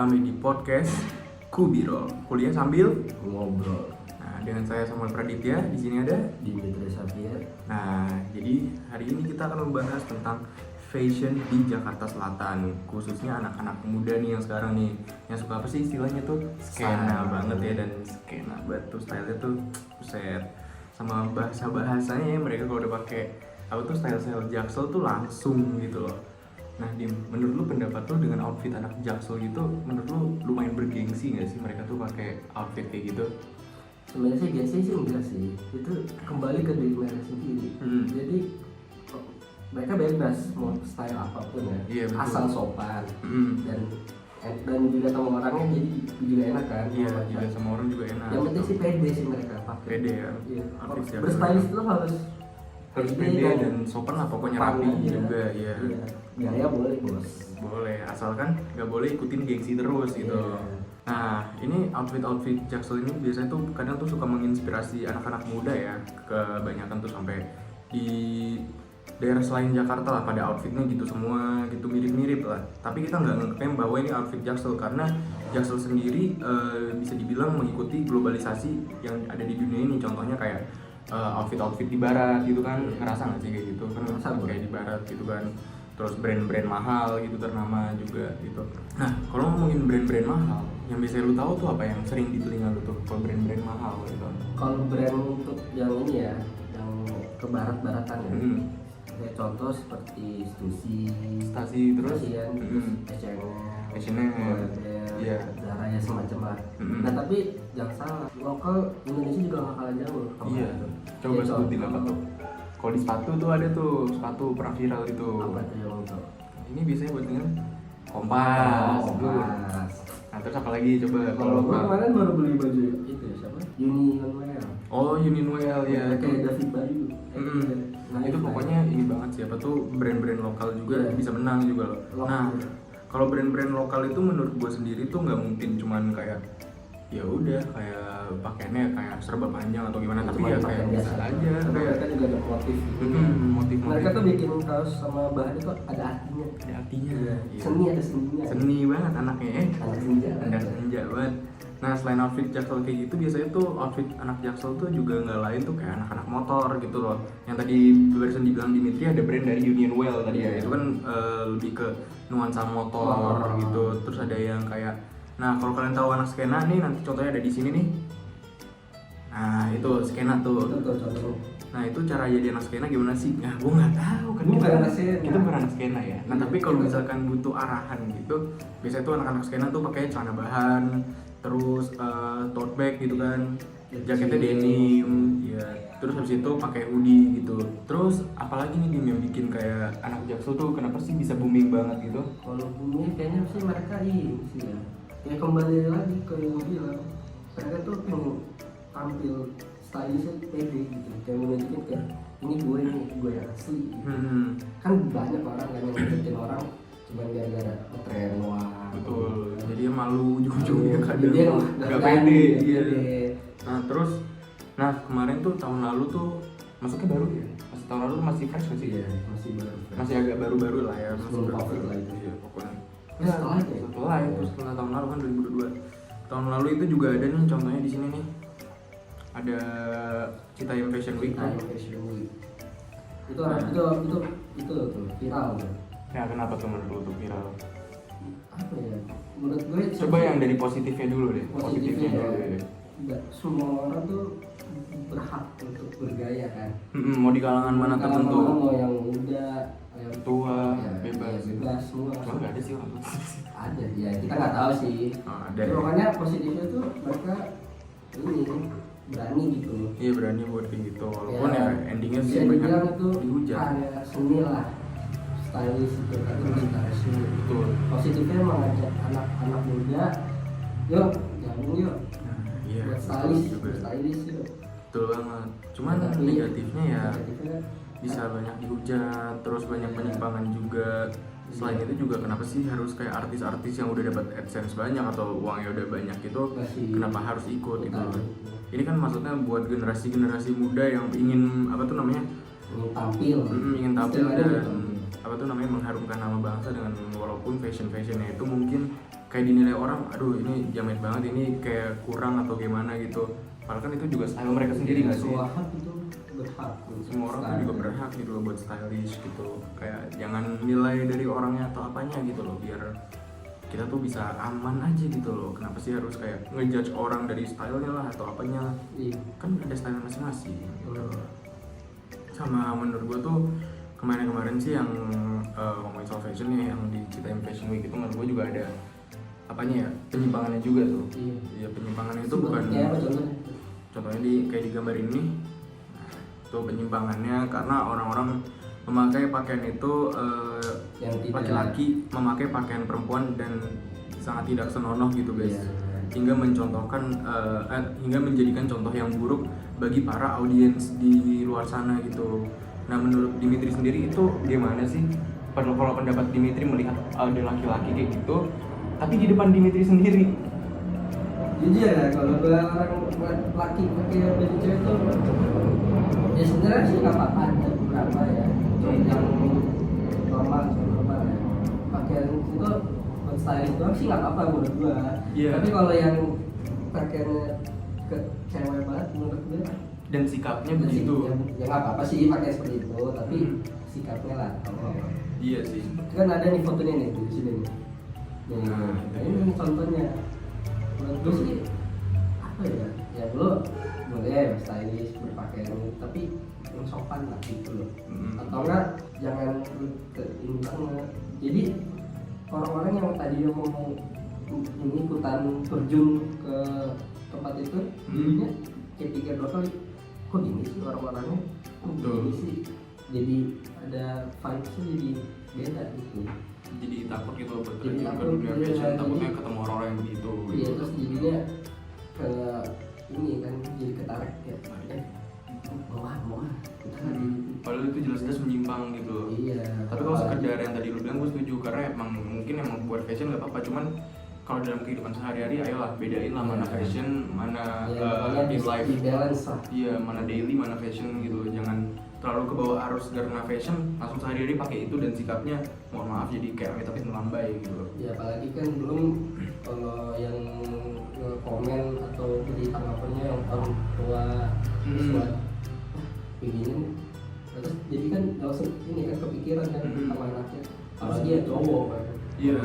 kami di podcast Kubiro, kuliah sambil ngobrol. Nah, dengan saya Samuel Praditya, di sini ada Dimitri Xavier. Nah, jadi hari ini kita akan membahas tentang fashion di Jakarta Selatan, khususnya anak-anak muda nih yang sekarang nih yang suka apa sih istilahnya tuh skena banget ya, dan skena banget tuh stylenya tuh buset, sama bahasa-bahasanya ya, mereka kalau udah pakai apa tuh style Jaksel tuh langsung gitu loh. Nah, menurut lu pendapat lu dengan outfit anak Jaksel gitu, menurut lu lumayan bergengsi nggak sih mereka tuh pakai outfit kayak gitu? Sebenarnya sih gengsi sih enggak sih, itu kembali ke diri mereka sendiri. Jadi mereka bebas mau style apapun ya, Iya, betul. asal sopan dan juga sama orangnya jadi juga enak kan. Iya, juga sama orang juga enak. Yang penting sih pede sih mereka pakai. Pede ya. Iya. Outfit Jaksel. Berstylist itu harus Pede dan sopan lah pokoknya, rapi juga ya. Iya. Gaya boleh bos. Boleh, asalkan nggak boleh ikutin gengsi terus gitu. Iya. Nah, ini outfit Jaksel ini biasanya tuh kadang tuh suka menginspirasi anak-anak muda ya, kebanyakan tuh sampai di daerah selain Jakarta lah pada outfitnya gitu semua gitu, mirip-mirip lah. Tapi kita nggak ngeklaim bahwa ini outfit Jaksel, karena Jaksel sendiri bisa dibilang mengikuti globalisasi yang ada di dunia ini. Contohnya kayak outfit di barat gitu kan, ngerasa nggak sih kayak gitu kan, kayak di barat gitu kan. Terus brand-brand mahal gitu ternama juga gitu. Nah, kalau ngomongin brand-brand mahal, yang biasanya lu tahu tuh apa yang sering di telinga lu tuh kalau brand-brand mahal gitu? Kalau brand untuk yang ini ya, yang ke barat-baratan ya. Kayak contoh seperti Stasi terus H&M, iya, Zara ya semacam lah. Nah tapi jangan salah, lokal Indonesia juga nggak kalah jauh. Iya. Coba sebutin apa tuh? Kalau di sepatu tuh ada tuh sepatu pernah viral itu. Apa tuh yang untuk? Ini biasanya buat dengan Kompas. Nah, terus apa lagi coba kalau Kalau kemarin baru beli baju itu siapa? Union. Oh, Unionwell ya. Kayak David Bayu. Nah, itu pokoknya ini banget sih, apa tuh brand-brand lokal juga bisa menang juga loh. Nah, kalau brand-brand lokal itu menurut gue sendiri tuh nggak mungkin cuman kayak ya udah kayak pakaiannya kayak serba panjang atau gimana, tapi ya kayak biasa aja, kayak mereka juga ada motif. motif Mereka tuh bikin kaos sama bahan itu ada artinya. ada artinya. Iya. Seninya. Seni banget anaknya, Anak senja banget. Nah, selain outfit Jaksel kayak gitu, biasanya tuh outfit anak Jaksel tuh juga nggak lain tuh kayak anak-anak motor gitu loh. Yang tadi barusan dibilang Dimitri, ada brand dari Unionwell tadi ya, itu kan lebih ke nuansa motor gitu. Terus ada yang kayak, nah kalau kalian tahu anak skena nih, nanti contohnya ada di sini nih. Nah, itu skena tuh. Nah, itu cara jadi anak skena gimana sih? Nah, gue nggak tahu kan, kita bukan anak skena ya. Nah, tapi kalau misalkan butuh arahan gitu, biasanya tuh anak-anak skena tuh pakai celana bahan, terus tote bag gitu kan, jaketnya denim, ya. Terus habis itu pakai hoodie gitu. Terus apalagi nih Dim yang bikin kayak anak Jaksel tuh kenapa sih bisa booming banget gitu? Kalau booming kayaknya sih mereka ini sih ya. Ya kembali lagi ke yang gue bilang, mereka tuh pengen tampil stylishnya pede gitu, kayak nunjukin kayak ini gue yang asli. Kan banyak orang kan yang ngikutin orang cuma gara-gara tren wah. Betul. Jadi malu ujung-ujungnya kadang Dia nggak pede. Iya. Nah, terus kemarin tuh tahun lalu tuh masuknya baru ya. Tahun lalu masih fresh nggak sih? Iya, masih baru. Masih agak baru-baru lah ya. Sebelum COVID lah itu. Iya, pokoknya. Setelah itu setelah tahun lalu kan 2022. Tahun lalu itu juga ada nih contohnya di sini nih. Ada Citayam Fashion Week. Itu tuh viral tuh. Ya, kenapa tuh menurut lu tuh viral? Apa ya? Menurut gue Coba yang dari positifnya dulu deh. Positifnya dulu deh. Enggak semua orang tuh berhak untuk bergaya kan. Mau di kalangan mana tertentu? Mau yang muda, yang tua, ya, bebas. Ya, bebas semua. Cuma nggak ada sih orang. Ada ya, kita nggak tahu sih. Ada. Ya, makanya positifnya tuh mereka ini berani gitu. Iya, berani buat kayak gitu. Walaupun ya endingnya sih bisa banyak dibilang itu dihujat. karya seni lah, stylish itu tapi masih karya seni. Betul. Positifnya mengajak anak-anak muda, yuk gabung yuk. Iya. Buat stylish, Juga. stylish yuk. Betul banget. Cuman Tapi negatifnya ya negatifnya bisa banyak dihujat, terus banyak penyimpangan juga. Selain itu juga kenapa sih harus kayak artis-artis yang udah dapat AdSense banyak atau uangnya udah banyak itu kenapa harus ikut gitu? Ini kan maksudnya buat generasi-generasi muda yang ingin apa tuh namanya? ingin tampil dan apa tuh namanya mengharumkan nama bangsa dengan walaupun fashionnya itu mungkin kayak dinilai orang, aduh ini jamet banget, ini kayak kurang atau gimana gitu. Padahal kan itu juga style mereka sendiri nggak sih? Semua hak itu berhak. Semua orang tuh juga berhak gitu loh buat stylish gitu. Kayak jangan nilai dari orangnya atau apanya gitu loh, biar kita tuh bisa aman aja gitu loh. Kenapa sih harus kayak ngejudge orang dari stylenya lah atau apanya? Iya. Kan ada style masing-masing gitu loh. Sama menurut gue tuh kemarin-kemarin sih yang ngomongin soal fashion nih, yang diceritain Fashion Week itu menurut gue juga ada apanya ya, penyimpangannya juga tuh. Iya, penyimpangannya itu bukan Ya, apa contohnya? contohnya kayak di gambar ini. Nah, itu penyimpangannya karena orang-orang memakai pakaian itu Yang tidak- laki-laki memakai pakaian perempuan dan sangat tidak senonoh gitu guys. Iya. Hingga mencontohkan hingga menjadikan contoh yang buruk bagi para audiens di luar sana gitu. Nah, menurut Dimitri sendiri itu gimana sih? Kalau pendapat Dimitri melihat ada laki-laki kayak gitu, tapi di depan Dimitri sendiri. Jujur ya, kalau gue orang laki pakai baju cewek tuh ya sebenarnya sih nggak apa-apa, ada beberapa ya yang normal ya. Pakaian itu buat styling doang sih nggak apa-apa menurut gue. Iya. Tapi kalau yang pakaiannya ke cewek banget menurut gue Dan sikapnya begitu. ya nggak apa-apa sih pakai seperti itu, tapi sikapnya lah. Iya sih. Kan ada nih fotonya nih di sini nih. Nah, ini contohnya. Menurut gue sih apa ya lo boleh stylish berpakaian tapi yang sopan lah gitu loh. Atau enggak jangan ke ini banget. Jadi orang-orang yang tadi mau ini ikutan terjun ke tempat itu jadinya kayak pikir dua kali, kok gini sih orang-orangnya, kok gini sih, jadi ada vibes-nya jadi beda gitu. Jadi takut gitu loh buat Jadi terjun ke takut, dunia iya, fashion, takutnya jadi- ketemu orang-orang yang begitu Iya, gitu. terus jadinya ke ini kan jadi ketarik ya. Mau kita kan Padahal itu jelas-jelas menyimpang gitu loh. iya. Tapi kalau sekedar yang tadi lu bilang gue setuju, karena emang mungkin emang buat fashion nggak apa-apa, cuman kalau dalam kehidupan sehari-hari ayolah bedain lah mana fashion, mana ya, in life. di balance lah. Iya, mana daily, mana fashion gitu. Jangan terlalu ke bawah arus karena fashion langsung sehari-hari pakai itu dan sikapnya mohon maaf jadi kayak amit-amit melambai gitu. Ya apalagi kan belum kalau yang komen atau jadi tanggapannya yang orang tua sesuatu begini, terus jadi kan langsung ini kan kepikiran kan sama anaknya, apalagi ya cowok kan. Iya.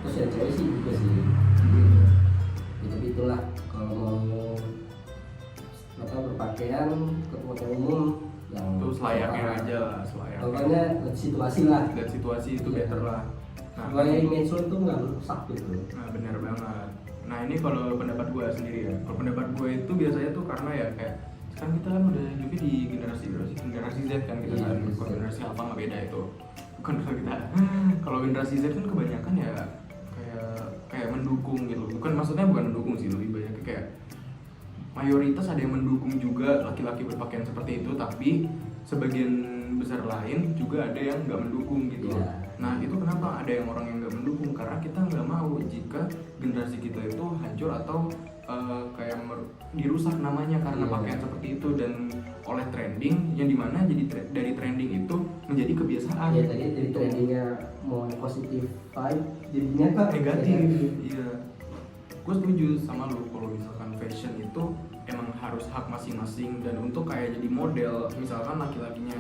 Terus yang cewek sih juga sih. Ya, tapi itulah kalau mau berpakaian ke tempat umum yang Itu selayaknya aja lah, selayaknya. pokoknya lihat situasi lah. Lihat situasi itu better lah. Nah, Supaya image lo tuh nggak rusak gitu. nah benar banget. Nah ini kalau pendapat gue sendiri ya. Kalau pendapat gue itu biasanya tuh karena ya kayak sekarang kita kan udah juga di generasi Z kan kita Iya, kan. iya. Kalau generasi alpha nggak beda itu. Bukan kalau kita. Kalau generasi Z kan kebanyakan ya kayak mendukung gitu. Maksudnya bukan mendukung sih, lebih banyak kayak mayoritas ada yang mendukung juga laki-laki berpakaian seperti itu, tapi sebagian besar lain juga ada yang nggak mendukung gitu. Iya. Nah itu kenapa ada yang orang yang nggak mendukung? Karena kita nggak mau jika generasi kita itu hancur atau kayak dirusak namanya karena Iya. pakaian seperti itu dan oleh trending yang dimana jadi dari trending itu menjadi kebiasaan. Ya tadi dari trendingnya mau positif vibe jadinya kan Negatif. Iya. Gue setuju sama lu kalau misalkan fashion itu emang harus hak masing-masing, dan untuk kayak jadi model misalkan laki-lakinya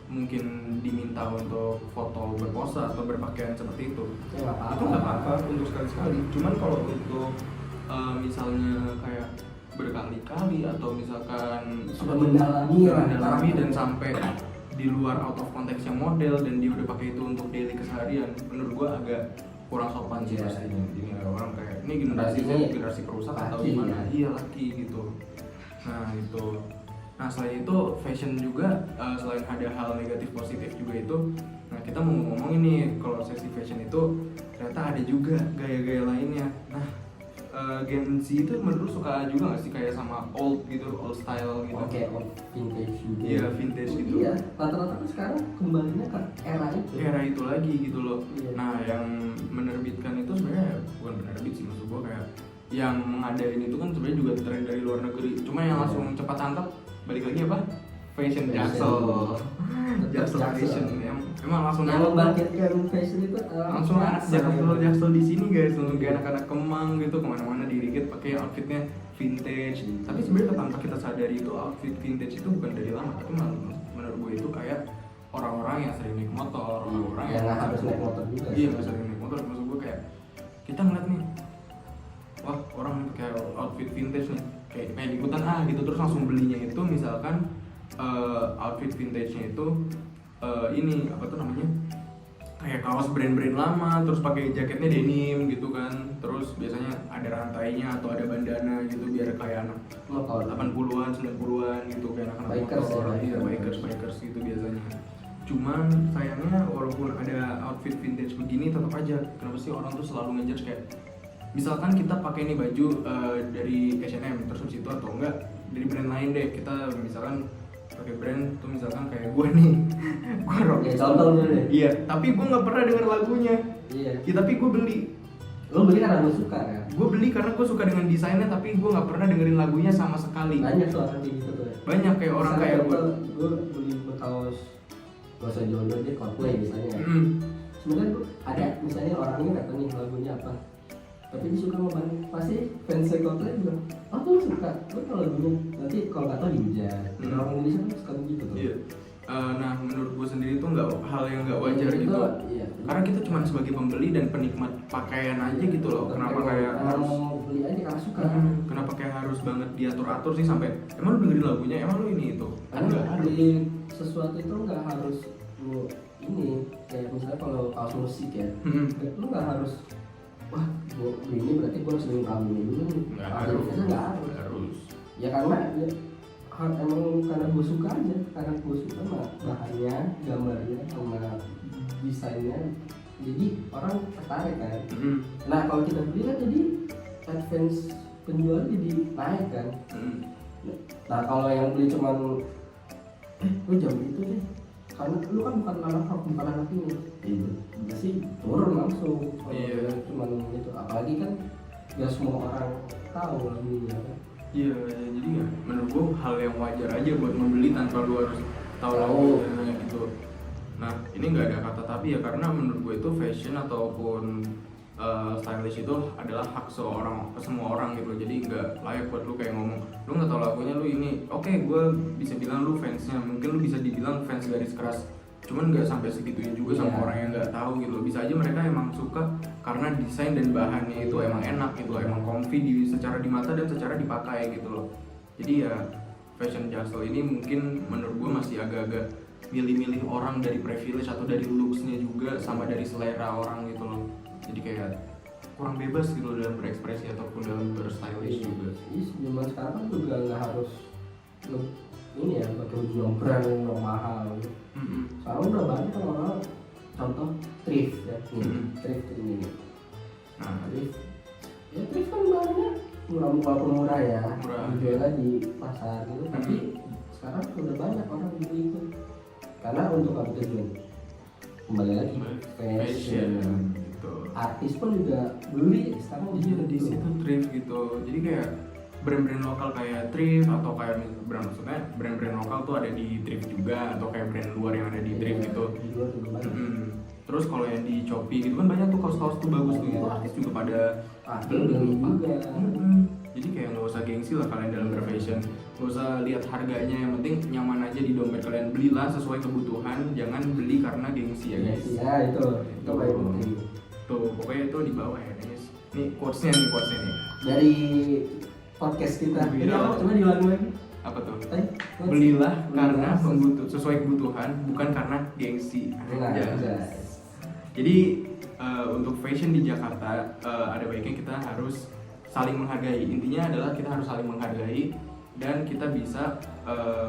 mungkin diminta untuk foto berpose atau berpakaian seperti itu, Ya, nggak apa-apa. itu nggak apa-apa untuk sekali-sekali. Cuman kalau untuk misalnya kayak berkali-kali atau misalkan Sudah mendalami dan sampai di luar out of konteksnya model dan dia udah pakai itu untuk daily keseharian, menurut gua agak kurang sopan sih Iya. pastinya. Jadi orang kayak ini generasi generasi perusak atau laki, gimana? ya. Iya laki gitu. Nah itu. Nah selain itu fashion juga selain ada hal negatif positif juga itu. Nah kita mau ngomongin nih kalau sesi fashion itu ternyata ada juga gaya-gaya lainnya. Nah Gen Z itu menurut lu suka juga nggak sih kayak sama old gitu, old style gitu? Oke, vintage juga. Iya vintage gitu. Iya, rata-rata kan sekarang kembalinya ke era itu. Era itu lagi gitu loh. Iya. Nah yang menerbitkan itu sebenarnya bukan penerbit sih, maksud gua kayak yang mengadain itu kan sebenarnya juga tren dari luar negeri. Cuma yang langsung cepat tangkap balik lagi apa? fashion Jaksel. Jaksel fashion emang langsung yang membangkitkan fashion itu langsung anak Jaksel di sini guys, langsung kayak anak-anak Kemang gitu, kemana-mana dikit pakai outfitnya vintage. Tapi sebenarnya tanpa kita sadari itu outfit vintage itu bukan dari lama, tapi menurut gue itu kayak orang-orang yang sering naik motor, orang-orang yang nggak harus naik motor juga. Iya, nggak sering naik motor. Maksud gue kayak kita ngeliat nih, wah orang kayak outfit vintage nih, kayak ikutan gitu, terus langsung belinya itu misalkan outfit vintage-nya itu ini apa tuh namanya, kayak kaos brand-brand lama, terus pakai jaketnya denim gitu kan, terus biasanya ada rantainya atau ada bandana gitu biar kayak anak 80-an, 90-an gitu, kayak anak-anak bikers motor, ya, bikers gitu biasanya. Cuman sayangnya walaupun ada outfit vintage begini, tetap aja kenapa sih orang tuh selalu ngejudge kayak misalkan kita pakai nih baju dari H&M terus habis itu, atau enggak dari brand lain deh, kita misalkan pakai brand tuh misalkan kayak gue nih gue rock ya contoh deh. Iya, tapi gue nggak pernah denger lagunya. Iya. Ya, tapi gue beli. Lo beli karena lo suka kan? Gue beli karena gue suka dengan desainnya, tapi gue nggak pernah dengerin lagunya sama sekali. Banyak tuh orang kayak gitu tuh. Banyak kayak orang kayak gue. Gue beli kaos gak usah jodoh deh, Coldplay misalnya. Sebenarnya tuh ada misalnya orangnya nggak tahu nih lagunya apa, tapi dia suka sama banget. Pasti fans Coldplay bilang, oh tuh suka, lo tau lagunya. Nanti kalau nggak tahu dihujat. Orang Indonesia kan suka begitu tuh. Iya. Nah menurut gue sendiri itu nggak hal yang nggak wajar gitu. Iya. Karena kita cuma sebagai pembeli dan penikmat pakaian aja gitu loh. Kenapa kayak harus beli aja karena suka? Kenapa kayak harus banget diatur-atur sih sampai emang lu dengerin lagunya, emang lu ini itu? Karena beli sesuatu itu nggak harus lu ini, kayak misalnya kalau kaos musik ya, lu nggak harus wah gua beli ini berarti gua harus beli kamu ini dulu nih. Nggak harus. Ya karena ya, emang karena gue suka aja, karena gue suka sama bahannya, gambarnya, sama desainnya, jadi orang tertarik kan. Nah kalau kita beli kan jadi advance penjual jadi naik kan. Nah kalau yang beli cuman lu jam itu deh, karena lu kan bukan anak rock, bukan anak ini, ya sih turun langsung. Kalau cuman itu, apalagi kan gak semua orang tahu lagunya kan. Iya, jadi ya menurut gua hal yang wajar aja buat membeli tanpa lu harus tahu lagunya gitu. Nah ini nggak ada kata tapi ya, karena menurut gua itu fashion ataupun stylish itu adalah hak semua orang gitu. Jadi nggak layak buat lu kayak ngomong lu nggak tahu lagunya lu ini. Oke, gua bisa bilang lu fansnya, mungkin lu bisa dibilang fans garis keras, cuman nggak sampai segitunya juga sama orang yang nggak tahu gitu. Bisa aja mereka emang suka karena desain dan bahannya itu emang enak gitu, emang comfy secara di mata dan secara dipakai gitu loh. Jadi ya fashion Jaksel ini mungkin menurut gue masih agak-agak milih-milih orang dari privilege atau dari looksnya juga, sama dari selera orang gitu loh. Jadi kayak kurang bebas gitu dalam berekspresi ataupun dalam berstylish juga. Iya, zaman sekarang kan juga nggak harus ini ya pakai baju yang brand yang mahal. Sekarang udah banyak kan orang, contoh thrift ya, thrift ini. Nah thrift, ya thrift kan bahannya walaupun murah ya, dijual di pasar gitu, tapi sekarang udah banyak orang beli itu. Karena untuk apa tujuan? Kembali lagi fashion. Gitu. Artis pun juga beli sekarang di situ thrift gitu. Jadi kayak brand-brand lokal kayak thrift atau kayak maksudnya brand-brand lokal tuh ada di thrift juga, atau kayak brand luar yang ada di thrift gitu. Terus kalau yang di Shopee gitu kan banyak tuh kaos-kaos tuh bagus tuh gitu. Artis juga pada beli juga. Jadi kayak nggak usah gengsi lah kalian dalam berfashion, nggak usah lihat harganya, yang penting nyaman aja di dompet kalian. Belilah sesuai kebutuhan, jangan beli karena gengsi ya guys. Ya itu paling penting. Tuh pokoknya itu di bawah ya guys. Nih quotesnya nih. Dari podcast kita. Ini apa? Coba diulangi lagi. Apa tuh? Belilah karena sesuai kebutuhan, bukan karena gengsi. Jadi untuk fashion di Jakarta ada baiknya kita harus saling menghargai. Intinya adalah kita harus saling menghargai dan kita bisa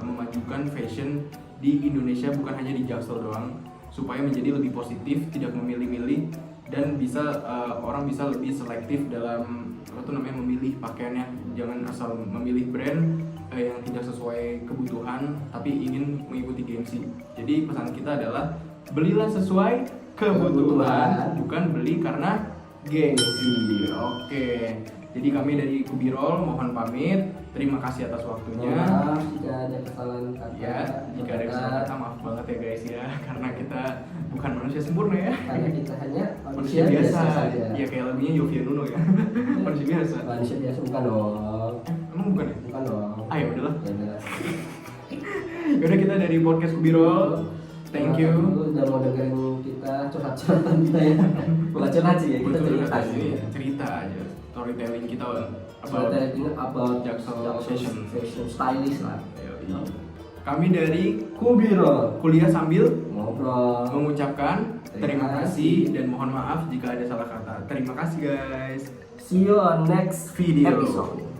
memajukan fashion di Indonesia, bukan hanya di Jaksel doang, supaya menjadi lebih positif, tidak memilih-milih, dan bisa orang bisa lebih selektif dalam memilih pakaiannya. Jangan asal memilih brand yang tidak sesuai kebutuhan tapi ingin mengikuti gengsi. Jadi pesan kita adalah belilah sesuai kebutuhan, bukan beli karena gengsi. Oke. Jadi kami dari Kubirol mohon pamit. Terima kasih atas waktunya. Maaf jika ada kesalahan kata. Ya, jika ada kesalahan kata maaf banget ya guys ya, karena kita bukan manusia sempurna ya. Karena kita hanya Manusia biasa saja. ya, kayak lagunya Yovie Nuno ya. Manusia biasa. Manusia biasa bukan dong. Emang bukan ya? Bukan dong. Ayo udahlah. Ya udah. Yaudah, kita dari podcast Kubirol. Thank you. Lu udah mau dengerin kita curhat-curhatan kita ya. Bukan curhat sih ya, kita Betul, cerita betul, sih. cerita aja. Storytelling kita About about Jaksel fashion Fashion. stylist lah. Yoi. Kami dari Kubiro Kuliah Sambil ngobrol. mengucapkan terima kasih dan mohon maaf jika ada salah kata. Terima kasih guys. See you on next Video. episode.